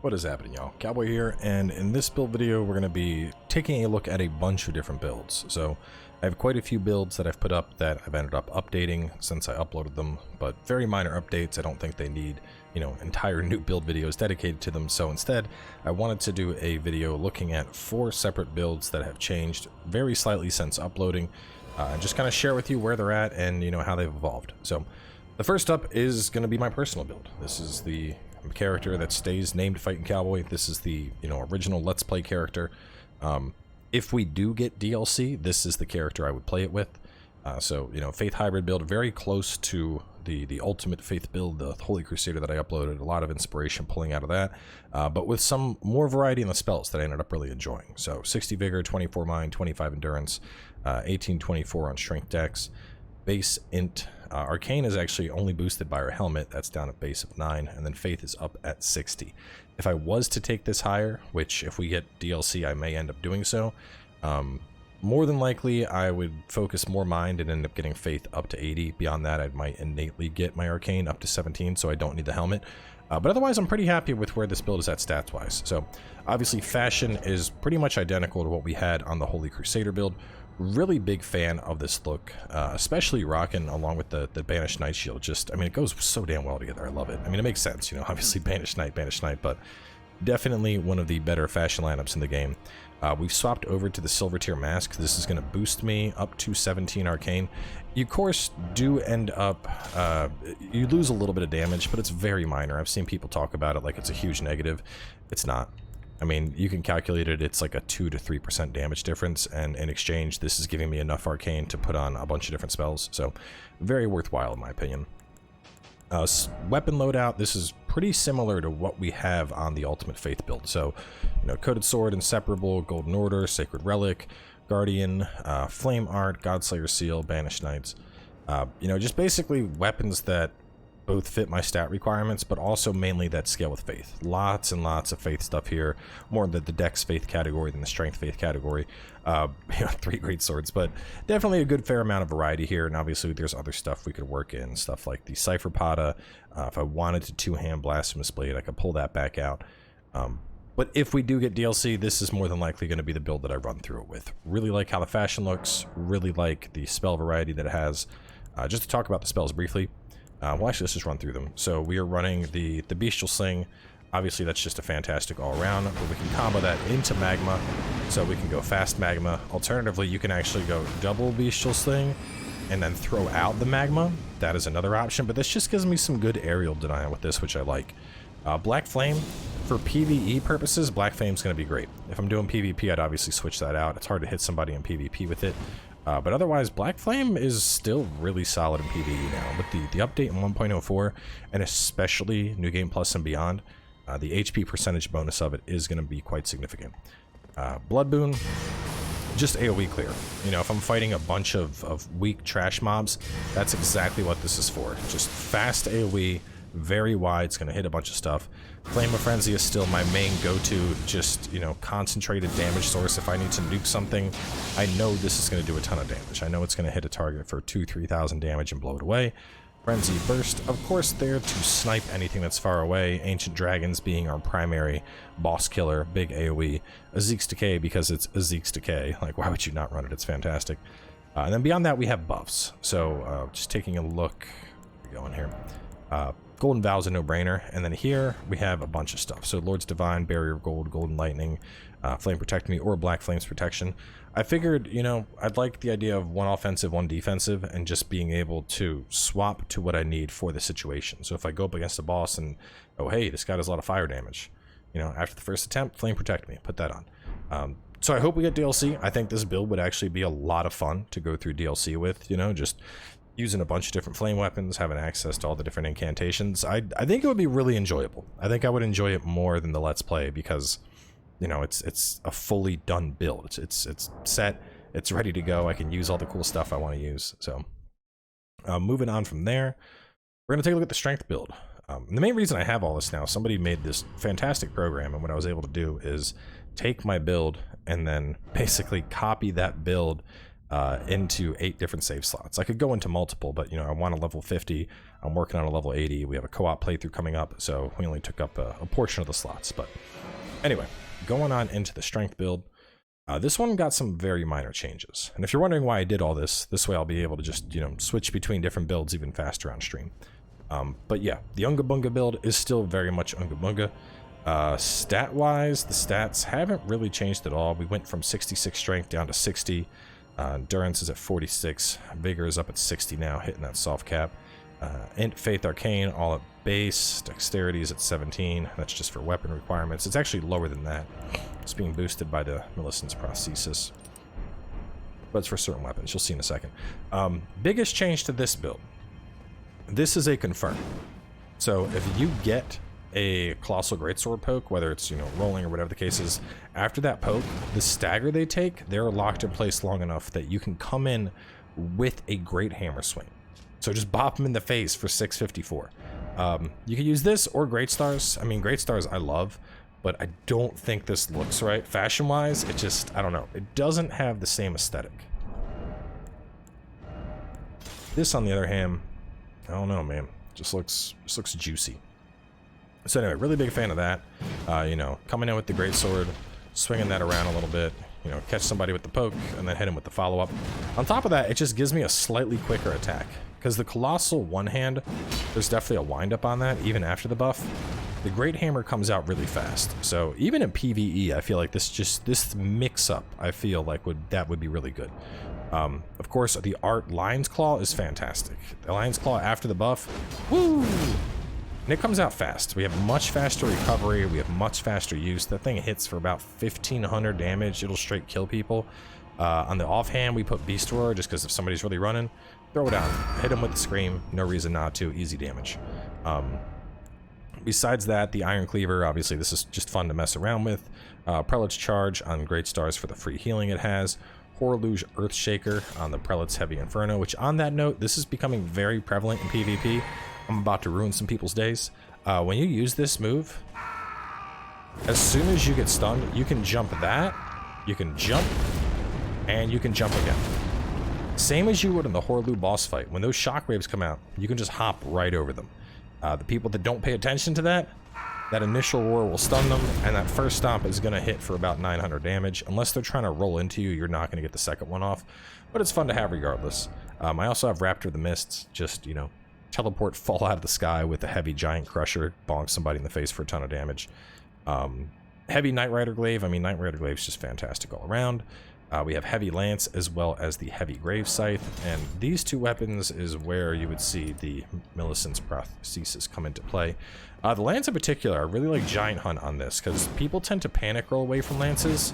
What is happening, y'all? Cowboy here, and in this build video we're going to be taking a look at a bunch of different builds. So I have quite a few builds that I've put up that I've ended up updating since I uploaded them, but very minor updates. I don't think they need, entire new build videos dedicated to them. So instead, I wanted to do a video looking at 4 separate builds that have changed very slightly since uploading, and just kind of share with you where they're at and how they've evolved. So the first up is going to be my personal build. This is the character that stays named FightinCowboy. This is the original Let's Play character. If we do get DLC, this is the character I would play it with. So Faith hybrid build, very close to the ultimate Faith build, the Holy Crusader that I uploaded. A lot of inspiration pulling out of that, but with some more variety in the spells that I ended up really enjoying. So 60 Vigor, 24 Mind, 25 Endurance, 18-24 on Strength Dex. Base int. Arcane is actually only boosted by our helmet. That's down at base of 9, and then Faith is up at 60. If I was to take this higher, which if we get DLC I may end up doing so, more than likely I would focus more Mind and end up getting Faith up to 80. Beyond that, I might innately get my Arcane up to 17, so I don't need the helmet. But otherwise, I'm pretty happy with where this build is at stats-wise. So obviously fashion is pretty much identical to what we had on the Holy Crusader build. Really big fan of this look, especially rocking along with the Banished Knight shield. Just, it goes so damn well together. I love it. it makes sense, obviously Banished Knight, but definitely one of the better fashion lineups in the game. We've swapped over to the Silver Tier Mask. This is going to boost me up to 17 Arcane. You, of course, do end up, you lose a little bit of damage, but it's very minor. I've seen people talk about it like it's a huge negative. It's not. You can calculate it, it's like a 2 to 3% damage difference, and in exchange, this is giving me enough Arcane to put on a bunch of different spells, so very worthwhile in my opinion. Weapon loadout, this is pretty similar to what we have on the Ultimate Faith build, so, Coated Sword, Inseparable, Golden Order, Sacred Relic, Guardian, Flame Art, Godslayer Seal, Banished Knights, just basically weapons that both fit my stat requirements, but also mainly that scale with Faith. Lots and lots of Faith stuff here, more than the Dex Faith category than the Strength Faith category. 3 great swords, but definitely a good fair amount of variety here, and obviously there's other stuff we could work in, stuff like the Cypher Pata. If I wanted to two-hand Blasphemous Blade, I could pull that back out. But if we do get DLC, this is more than likely going to be the build that I run through it with. Really like how the fashion looks, really like the spell variety that it has. Just to talk about the spells briefly, well, actually, let's just run through them. So we are running the Bestial Sling. Obviously, that's just a fantastic all-around, but we can combo that into Magma, so we can go fast Magma. Alternatively, you can actually go double Bestial Sling and then throw out the Magma. That is another option, but this just gives me some good aerial denial with this, which I like. Black Flame, for PvE purposes, Black Flame's going to be great. If I'm doing PvP, I'd obviously switch that out. It's hard to hit somebody in PvP with it. But otherwise, Black Flame is still really solid in PvE now. With the update in 1.04, and especially New Game Plus and beyond, the HP percentage bonus of it is going to be quite significant. Blood Boon, just AoE clear. If I'm fighting a bunch of weak trash mobs, that's exactly what this is for. Just fast AoE, very wide, it's going to hit a bunch of stuff. Flame of Frenzy is still my main go-to, just, concentrated damage source. If I need to nuke something, I know this is going to do a ton of damage. I know it's going to hit a target for 2,000-3,000 damage and blow it away. Frenzy Burst, of course, there to snipe anything that's far away. Ancient Dragons being our primary boss killer, big AoE. Azeek's Decay because it's Azeek's Decay. Like, why would you not run it? It's fantastic. And then beyond that, we have buffs. So, just taking a look, where we going here? Golden Vow's a no-brainer, and then here we have a bunch of stuff. So Lord's Divine, Barrier of Gold, Golden Lightning, Flame Protect Me, or Black Flame's Protection. I figured, I'd like the idea of 1 offensive, 1 defensive, and just being able to swap to what I need for the situation. So if I go up against a boss and, oh hey, this guy does a lot of fire damage, after the first attempt, Flame Protect Me, put that on. So I hope we get DLC. I think this build would actually be a lot of fun to go through DLC with, just using a bunch of different flame weapons, having access to all the different incantations. I think it would be really enjoyable. I think I would enjoy it more than the Let's Play because, it's a fully done build. It's set, it's ready to go. I can use all the cool stuff I want to use. So, moving on from there, we're going to take a look at the strength build. The main reason I have all this now, somebody made this fantastic program, and what I was able to do is take my build and then basically copy that build into 8 different save slots. I could go into multiple, but you know, I want a level 50. I'm working on a level 80. We have a co-op playthrough coming up, so we only took up a portion of the slots. But anyway, going on into the strength build. This one got some very minor changes. And if you're wondering why I did all this way I'll be able to just, you know, switch between different builds even faster on stream. But yeah, the Unga Bunga build is still very much Unga Bunga. Stat-wise, the stats haven't really changed at all. We went from 66 strength down to 60. Endurance is at 46. Vigor is up at 60 now, hitting that soft cap. Int, Faith, Arcane, all at base. Dexterity is at 17. That's just for weapon requirements. It's actually lower than that. It's being boosted by the Millicent's Prosthesis. But it's for certain weapons. You'll see in a second. Biggest change to this build. This is a confirm. So if you get a Colossal Greatsword poke, whether it's, you know, rolling or whatever the case is, after that poke, the stagger they take, they're locked in place long enough that you can come in with a Great Hammer swing. So just bop them in the face for 654. You can use this or Great Stars. I mean, Great Stars I love, but I don't think this looks right. Fashion-wise, it just, I don't know. It doesn't have the same aesthetic. This, on the other hand, I don't know, man. Just looks juicy. So anyway, really big fan of that. You know, coming in with the Greatsword, swinging that around a little bit, you know, catch somebody with the poke, and then hit him with the follow-up. On top of that, it just gives me a slightly quicker attack. Because the Colossal one-hand, there's definitely a wind-up on that, even after the buff. The Great Hammer comes out really fast. So even in PvE, I feel like this mix-up, I feel like that would be really good. Of course, the art Lion's Claw is fantastic. The Lion's Claw after the buff, woo! And it comes out fast. We have much faster recovery. We have much faster use. That thing hits for about 1,500 damage. It'll straight kill people. On the offhand, we put Beast Roar just because if somebody's really running, throw it down. Hit him with the Scream. No reason not to. Easy damage. Besides that, the Iron Cleaver, obviously this is just fun to mess around with. Prelate's Charge on Great Stars for the free healing it has. Horluge Earthshaker on the Prelate's Heavy Inferno, which on that note, this is becoming very prevalent in PvP. I'm about to ruin some people's days. When you use this move, as soon as you get stunned, you can jump that, you can jump, and you can jump again. Same as you would in the Horlu boss fight. When those shockwaves come out, you can just hop right over them. The people that don't pay attention to that initial roar will stun them, and that first stomp is going to hit for about 900 damage. Unless they're trying to roll into you, you're not going to get the second one off. But it's fun to have regardless. I also have Raptor of the Mists, just, you know, teleport, fall out of the sky with a heavy giant crusher, bonk somebody in the face for a ton of damage. Heavy Knight Rider Glaive. I mean, Knight Rider Glaive is just fantastic all around. We have Heavy Lance as well as the Heavy Grave Scythe, and these two weapons is where you would see the Millicent's Prosthesis come into play. The Lance in particular, I really like Giant Hunt on this, because people tend to panic roll away from Lances,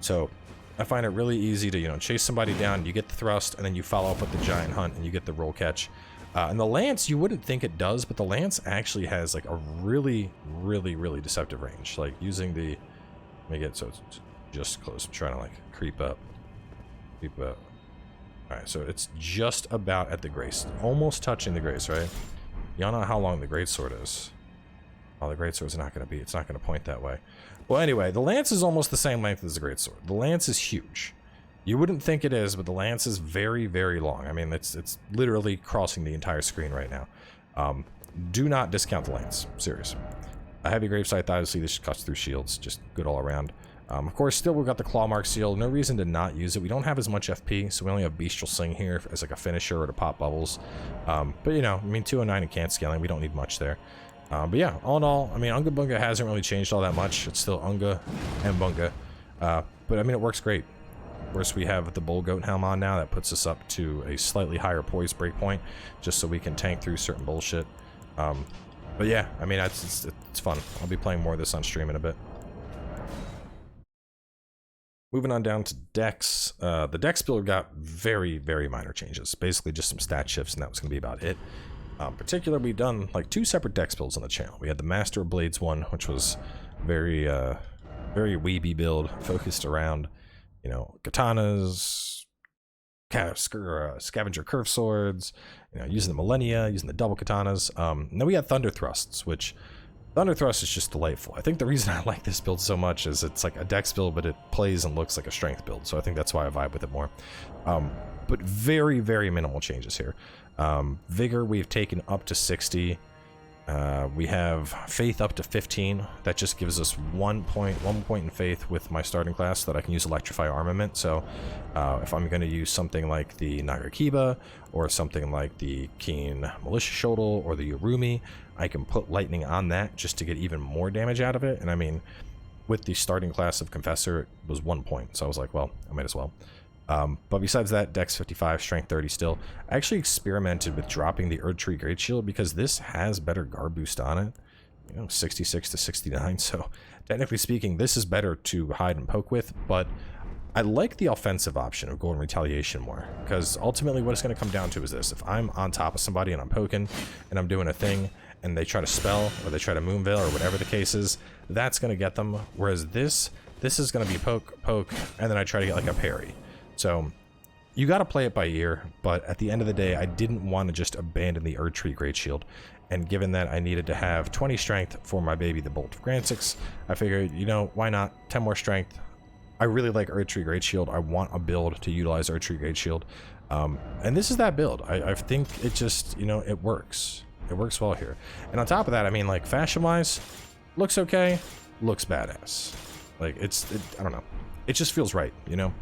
so I find it really easy to, you know, chase somebody down, you get the thrust, and then you follow up with the Giant Hunt, and you get the roll catch. And the Lance, you wouldn't think it does, but the Lance actually has, like, a really, really, really deceptive range. Like, using the... Let me get so it's just close. I'm trying to, like, creep up. Alright, so it's just about at the Grace. Almost touching the Grace, right? Y'all know how long the Greatsword is. Oh, the Greatsword's not going to be... It's not going to point that way. Well, anyway, the Lance is almost the same length as the Greatsword. The Lance is huge. You wouldn't think it is, but the Lance is very, very long. I mean, it's literally crossing the entire screen right now. Do not discount the Lance. Serious. A Heavy Grave Scythe, obviously, this cuts through shields. Just good all around. Of course, still we've got the Claw Mark Seal. No reason to not use it. We don't have as much FP, so we only have Bestial Sling here as like a finisher or to pop bubbles. But, you know, I mean, 209 and can't scaling. We don't need much there. But yeah, all in all, I mean, Unga Bunga hasn't really changed all that much. It's still Unga and Bunga. But, I mean, it works great. Of course, we have the Bull Goat Helm on now. That puts us up to a slightly higher poise breakpoint, just so we can tank through certain bullshit. But yeah, I mean, it's fun. I'll be playing more of this on stream in a bit. Moving on down to Dex. The Dex build got very, very minor changes. Basically just some stat shifts, and that was going to be about it. In particular, we've done like 2 separate Dex builds on the channel. We had the Master of Blades one, which was very, very weeby build, focused around, you know, katanas, scavenger curve swords, you know, using the millennia, using the double katanas. And then we had thunder thrusts, which Thunder Thrust is just delightful. I think the reason I like this build so much is it's like a dex build, but it plays and looks like a strength build, so I think that's why I vibe with it more. But very, very minimal changes here. Vigor we've taken up to 60. We have Faith up to 15. That just gives us 1 point in Faith with my starting class so that I can use Electrify Armament. So if I'm going to use something like the Nagakiba or something like the Keen Militia Shodel or the Yorumi, I can put Lightning on that just to get even more damage out of it. And I mean, with the starting class of Confessor, it was 1 point. So I was like, well, I might as well. But besides that, Dex 55, Strength 30 still. I actually experimented with dropping the Erdtree Great Shield because this has better guard boost on it. You know, 66 to 69, so technically speaking, this is better to hide and poke with, but I like the offensive option of Golden Retaliation more, because ultimately what it's going to come down to is this. If I'm on top of somebody and I'm poking, and I'm doing a thing, and they try to spell, or they try to Moonveil, or whatever the case is, that's going to get them, whereas this is going to be poke, and then I try to get like a parry. So you got to play it by ear, but at the end of the day, I didn't want to just abandon the Erdtree Great Shield. And given that I needed to have 20 strength for my baby, the Bolt of Gransix, I figured, you know, why not? 10 more strength. I really like Erdtree Great Shield. I want a build to utilize Erdtree Great Shield. And this is that build. I think it just, you know, it works. It works well here. And on top of that, I mean, like, fashion-wise, looks okay, looks badass. Like, I don't know. It just feels right, you know?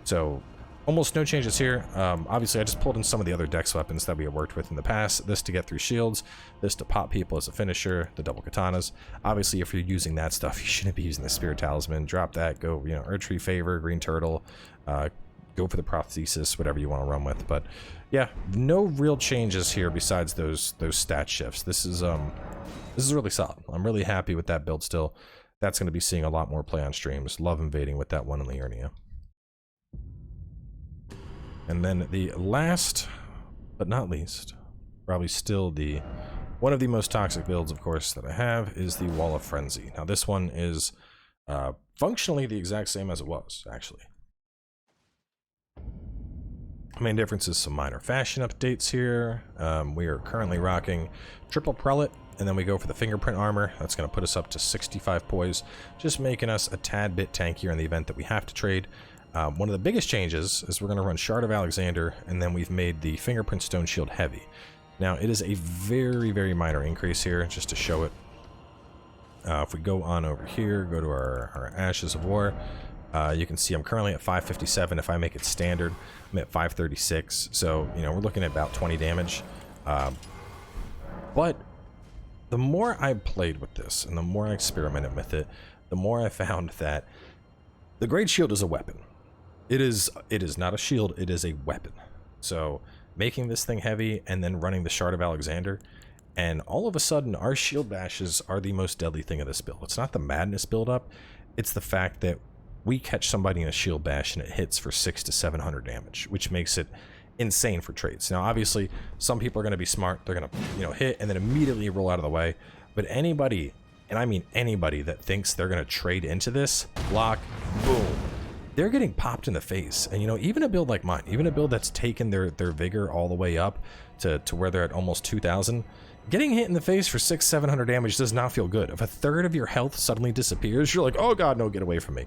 So, almost no changes here. Obviously, I just pulled in some of the other dex weapons that we have worked with in the past. This to get through shields, this to pop people as a finisher, the double katanas. Obviously, if you're using that stuff, you shouldn't be using the Spirit Talisman. Drop that, go, you know, Erdtree Favor, Green Turtle, go for the Prothesis, whatever you want to run with. But, yeah, no real changes here besides those stat shifts. This is really solid. I'm really happy with that build still. That's going to be seeing a lot more play on streams. Love invading with that one in Liurnia. And then the last, but not least, probably still one of the most toxic builds, of course, that I have is the Wall of Frenzy. Now, this one is functionally the exact same as it was, actually. The main difference is some minor fashion updates here. We are currently rocking triple prelate, and then we go for the fingerprint armor. That's going to put us up to 65 poise, just making us a tad bit tankier in the event that we have to trade. One of the biggest changes is we're going to run Shard of Alexander, and then we've made the Fingerprint Stone Shield heavy. Now, it is a very, very minor increase here, just to show it. If we go on over here, go to our Ashes of War, you can see I'm currently at 557. If I make it standard, I'm at 536. So, you know, we're looking at about 20 damage. But the more I played with this, and the more I experimented with it, the more I found that the Great Shield is a weapon. It is not a shield, it is a weapon. So making this thing heavy and then running the Shard of Alexander, and all of a sudden our shield bashes are the most deadly thing of this build. It's not the madness build-up, it's the fact that we catch somebody in a shield bash and it hits for 600 to 700 damage, which makes it insane for trades. Now obviously some people are going to be smart, they're going to, you know, hit and then immediately roll out of the way, but anybody, and I mean anybody, that thinks they're going to trade into this, block, boom, they're getting popped in the face. And, you know, even a build like mine, even a build that's taken their vigor all the way up to where they're at almost 2,000, getting hit in the face for 600-700 damage does not feel good. If a third of your health suddenly disappears, you're like, oh god, no, get away from me.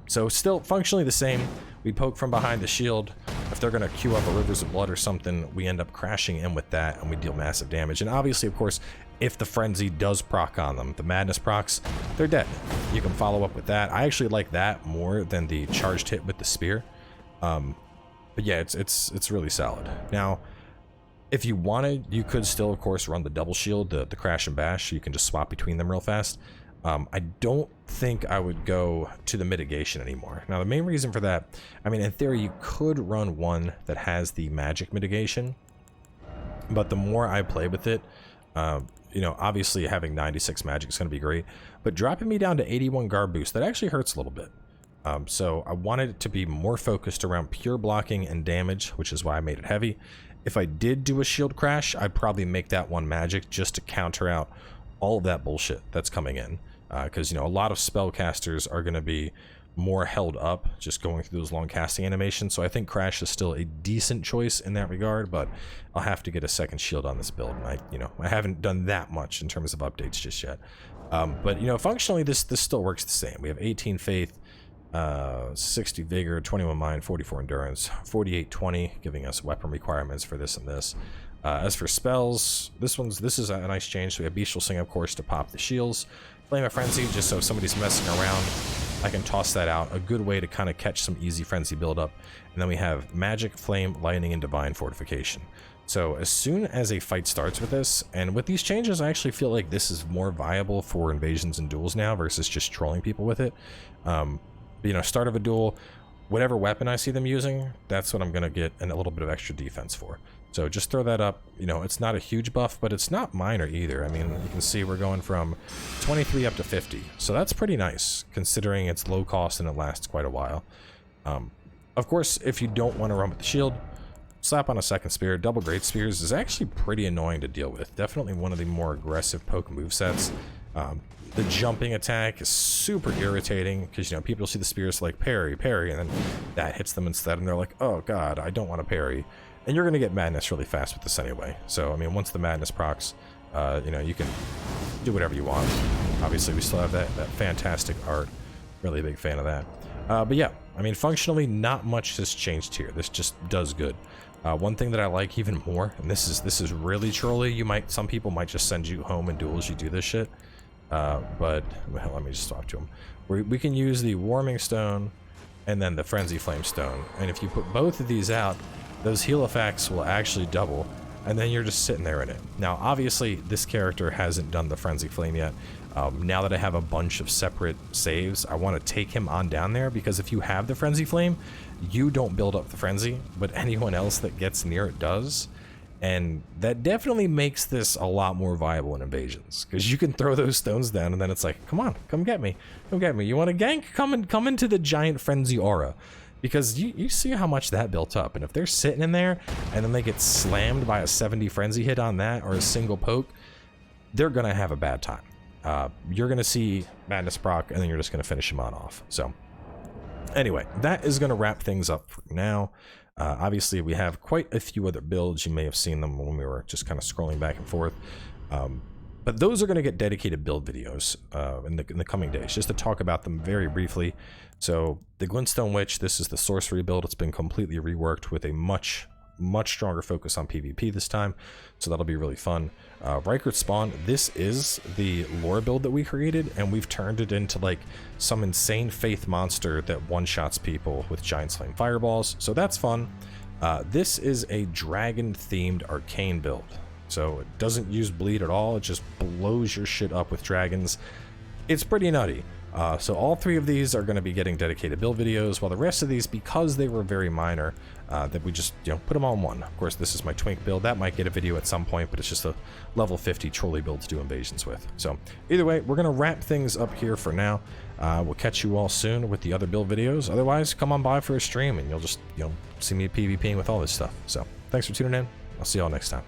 So still functionally the same. We poke from behind the shield. If they're going to queue up a Rivers of Blood or something, we end up crashing in with that and we deal massive damage. And obviously, of course, if the Frenzy does proc on them, the Madness procs, they're dead. You can follow up with that. I actually like that more than the charged hit with the spear. But yeah, it's really solid. Now, if you wanted, you could still, of course, run the double shield, the crash and bash. You can just swap between them real fast. I don't think I would go to the mitigation anymore. Now, the main reason for that, I mean, in theory, you could run one that has the magic mitigation, but the more I play with it, you know, obviously having 96 magic is going to be great, but dropping me down to 81 guard boost, that actually hurts a little bit. So I wanted it to be more focused around pure blocking and damage, which is why I made it heavy. If I did do a shield crash, I'd probably make that one magic just to counter out all of that bullshit that's coming in. Because, you know, a lot of spellcasters are going to be more held up just going through those long casting animations. So I think Crash is still a decent choice in that regard, but I'll have to get a second shield on this build. And I haven't done that much in terms of updates just yet. But functionally this still works the same. We have 18 faith, 60 vigor, 21 mind, 44 endurance, 48 20, giving us weapon requirements for this and this. As for spells, this is a nice change. So we have Bestial Sing, of course, to pop the shields. Flame of Frenzy, just so if somebody's messing around, I can toss that out. A good way to kind of catch some easy frenzy buildup. And then we have Magic, Flame, Lightning, and Divine Fortification. So as soon as a fight starts with this, and with these changes, I actually feel like this is more viable for invasions and duels now versus just trolling people with it. Start of a duel, whatever weapon I see them using, that's what I'm going to get a little bit of extra defense for. So just throw that up. It's not a huge buff, but it's not minor either. I mean, you can see we're going from 23 up to 50. So that's pretty nice, considering it's low cost and it lasts quite a while. Of course, if you don't want to run with the shield, slap on a second spear. Double Great Spears is actually pretty annoying to deal with. Definitely one of the more aggressive poke movesets. The jumping attack is super irritating because, people see the spears like parry, parry, and then that hits them instead, and they're like, oh god, I don't want to parry. And you're going to get madness really fast with this anyway. So, I mean, once the madness procs, you can do whatever you want. Obviously, we still have that fantastic art. Really a big fan of that. But yeah, I mean, functionally, not much has changed here. This just does good. One thing that I like even more, and this is really trolly. Some people might just send you home in duels. You do this shit. But well, let me just talk to them. We can use the Warming Stone and then the Frenzy Flame Stone. And if you put both of these out, those heal effects will actually double, and then you're just sitting there in it. Now, obviously, this character hasn't done the Frenzy Flame yet. Now that I have a bunch of separate saves, I want to take him on down there, because if you have the Frenzy Flame, you don't build up the Frenzy, but anyone else that gets near it does. And that definitely makes this a lot more viable in invasions, because you can throw those stones down, and then it's like, come on, come get me. Come get me. You want to gank? Come into the giant Frenzy aura. Because you see how much that built up, and if they're sitting in there and then they get slammed by a 70 frenzy hit on that or a single poke, they're gonna have a bad time. You're gonna see madness proc, and then you're just gonna finish them on off. So anyway, that is gonna wrap things up for now. Obviously, we have quite a few other builds. You may have seen them when we were just kind of scrolling back and forth. But those are going to get dedicated build videos in the coming days, just to talk about them very briefly. So the Glintstone Witch, this is the sorcery build. It's been completely reworked with a much stronger focus on PvP this time, so that'll be really fun. Rykert Spawn, this is the lore build that we created, and we've turned it into like some insane faith monster that one-shots people with giant flame fireballs, so that's fun. This is a dragon-themed arcane build. So it doesn't use bleed at all, it just blows your shit up with dragons. It's pretty nutty. So all three of these are going to be getting dedicated build videos, while the rest of these, because they were very minor, that we just, put them all in one. Of course, this is my Twink build. That might get a video at some point, but it's just a level 50 trolley build to do invasions with. So either way, we're going to wrap things up here for now. We'll catch you all soon with the other build videos. Otherwise, come on by for a stream, and you'll just, see me PvPing with all this stuff. So thanks for tuning in. I'll see y'all next time.